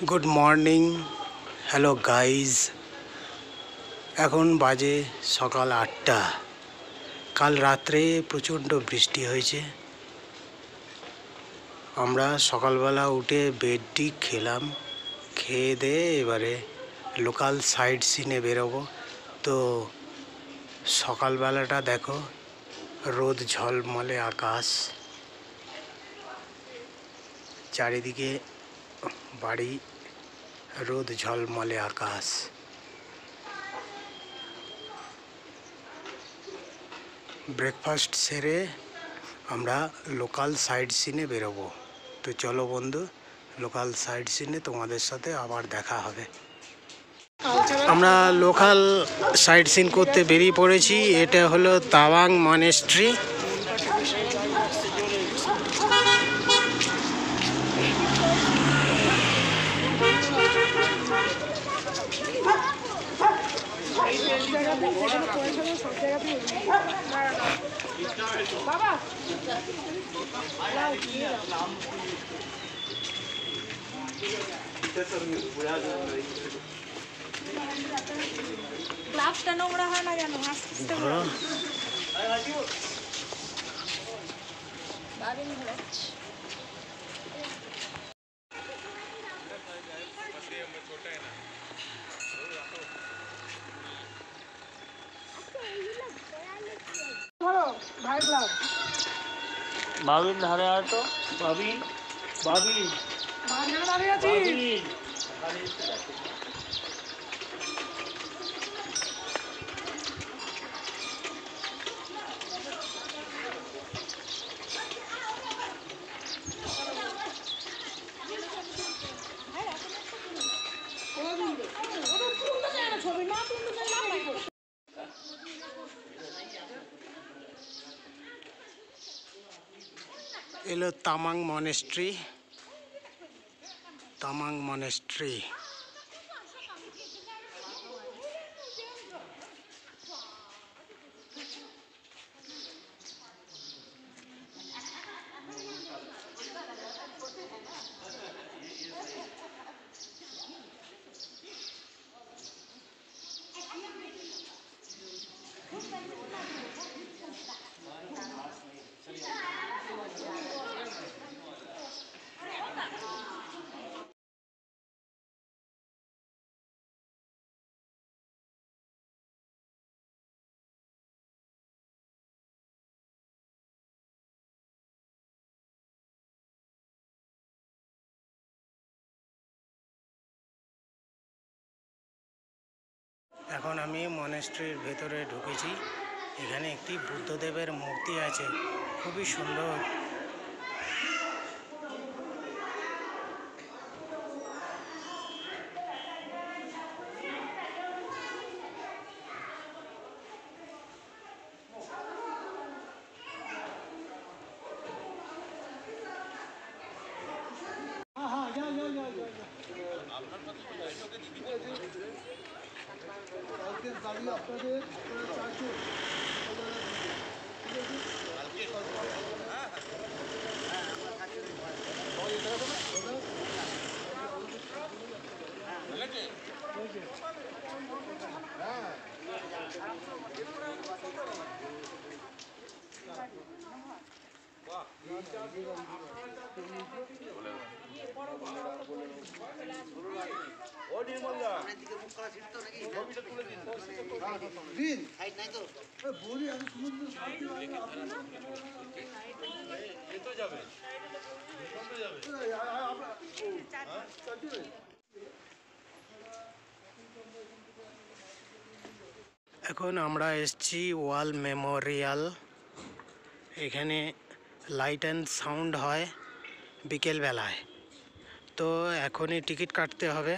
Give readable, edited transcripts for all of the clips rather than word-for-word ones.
Good morning, hello guys. এখন বাজে সকাল 8টা। কাল রাত্রে প্রচণ্ড বৃষ্টি হয়েছে। আমরা সকালবেলা উঠে বেডটি খেলাম, খেয়ে দিয়ে এবারে লোকাল সাইট সিনে বেরোবো। তো সকালবেলাটা দেখো, রোদ ঝলমলে আকাশ, চারিদিকে বাড়ি, রোদ ঝলমলে আকাশ। ব্রেকফাস্ট সেরে আমরা লোকাল সাইট সিনে বেরোবো। তো চলো বন্ধু, লোকাল সাইট সিনে তোমাদের সাথে আবার দেখা হবে। আমরা লোকাল সাইট সিন করতে বেরিয়ে পড়েছি। এটা হলো তাওয়াং মনেস্ট্রি। গ্লাভসটা নোংরা হয় না কেন? भाभी नहा रहे तो भाभी भाभी भाभी এলো তামাং মনেস্ট্রি। তামাং মনেস্ট্রি এখন আমি মনেস্ট্রির ভেতরে ঢুকেছি। এখানে একটি বুদ্ধদেবের মূর্তি আছে, খুবই সুন্দর। এখন আমরা এসেছি ওয়াল মেমোরিয়াল। এখানে লাইট অ্যান্ড সাউন্ড হয় বিকেলবেলায়। তো এখনই টিকিট কাটতে হবে।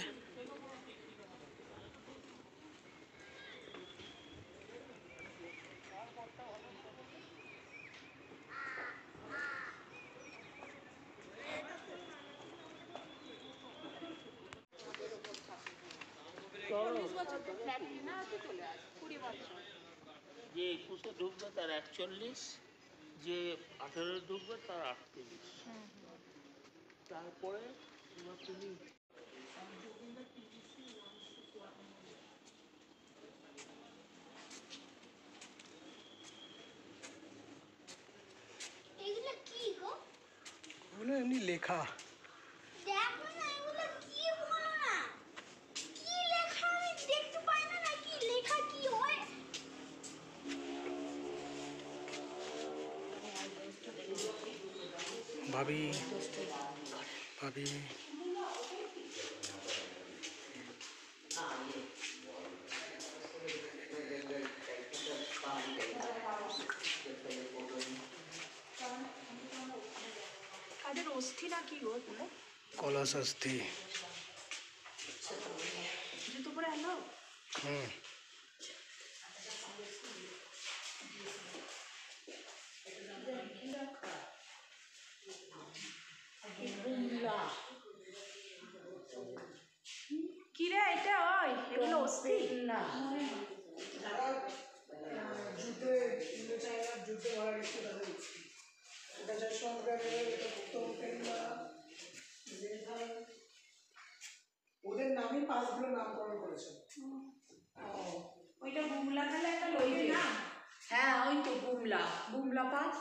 যে 21 ঢুকবে তার 41, যে 18 ঢুকবে তার 38। তারপরে তুমি লেখা। দেখো না এগুলো কি বলো না, কি লেখা আমি দেখতে পাই না, নাকি লেখা কি হয়। ভাবি ভাবি কাদের অস্থি না কি গো এগুলো? কলসস্থি। জুতো পরে এলো? হুম। কি রে এটা? ওই এগুলো অস্থি না? যুদ্ধে ইন্দো চায়নার যুদ্ধে মারা গেছে তাদের এটা যার সঙ্গে এটা ওদের নামই পাঁচগুলো নামকরণ করেছে। ওইটা বুমলা তাহলে একটা লইতে না? হ্যাঁ ওই তো বুমলা, বুমলা পাস।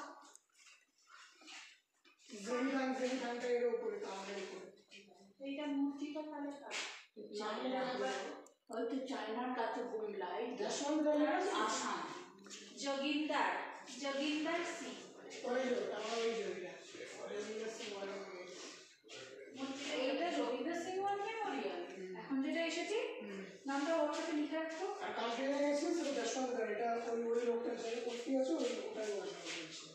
গ্রেভিধানটা এর উপরে তাহলে উপরে এইটা মূর্তিটা তাহলে ওই তো চায়নার কাছে বুমলা, এই আসাম যোগিন্দার, যোগিন্দার সিং। ওই আমার ওই জয়টা রবীন্দ্র সিং এইটা রবীন্দ্র সিং ওয়ার মেমোরিয়াল এখন যেটা এসেছে, নামটা ওর সাথে লিখে রাখো। আর কালকে গেছিল সেটা যশবন্তগড়, এটা ওই ওই লোকটার জায়গায় করতে আছে, ওই ওটাই ওয়ার্ক করেছে।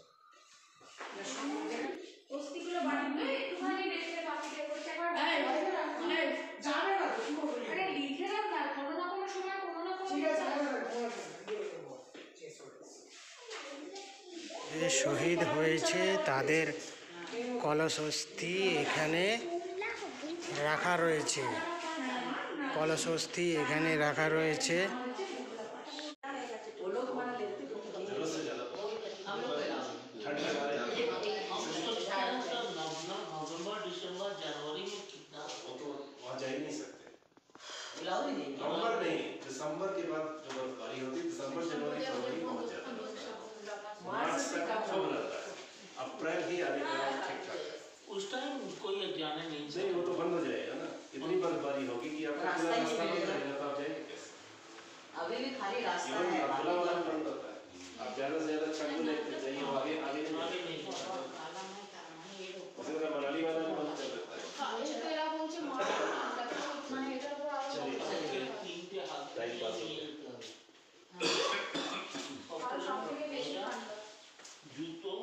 অস্থিগুলো বানাবে একটুখানি রেখে বাকিটা করতে একবার জানে না তো কি করবে। আরে লিখে রাখ না, কোনো না কোনো সময় কোনো না কোনো ঠিক আছে যে শহীদ হয়েছে তাদের কলসস্থি এখানে রাখা রয়েছে। কলসস্থি এখানে রাখা রয়েছে। नवंबर दिसंबर जनवरी में कितना वो तो वहाँ जा ही नहीं सकते। नहीं नवंबर नहीं, दिसंबर के बाद जो बर्फबारी होती है दिसंबर जनवरी फरवरी पहुँच जाता है, मार्च तक कम रहता है, अप्रैल ही आने के बाद ठीक ठाक है। उस टाइम कोई जाने नहीं नहीं वो तो बंद हो जाएगा ना, इतनी बर्फबारी होगी कि आपका पूरा रास्ता बंद रहेगा, तो आप जाएंगे कैसे? अभी भी खाली रास्ता इवन है। खुला वाला भी बंद होता है, आप ज़्यादा से ज़्यादा छत को लेकर जाइए, वो आगे आगे नहीं आगे जाएगा। नहीं इसी तरह मनाली वाला भी बंद कर देता है। चलिए तीन के हाथ टाइम पास हो गया। जूतों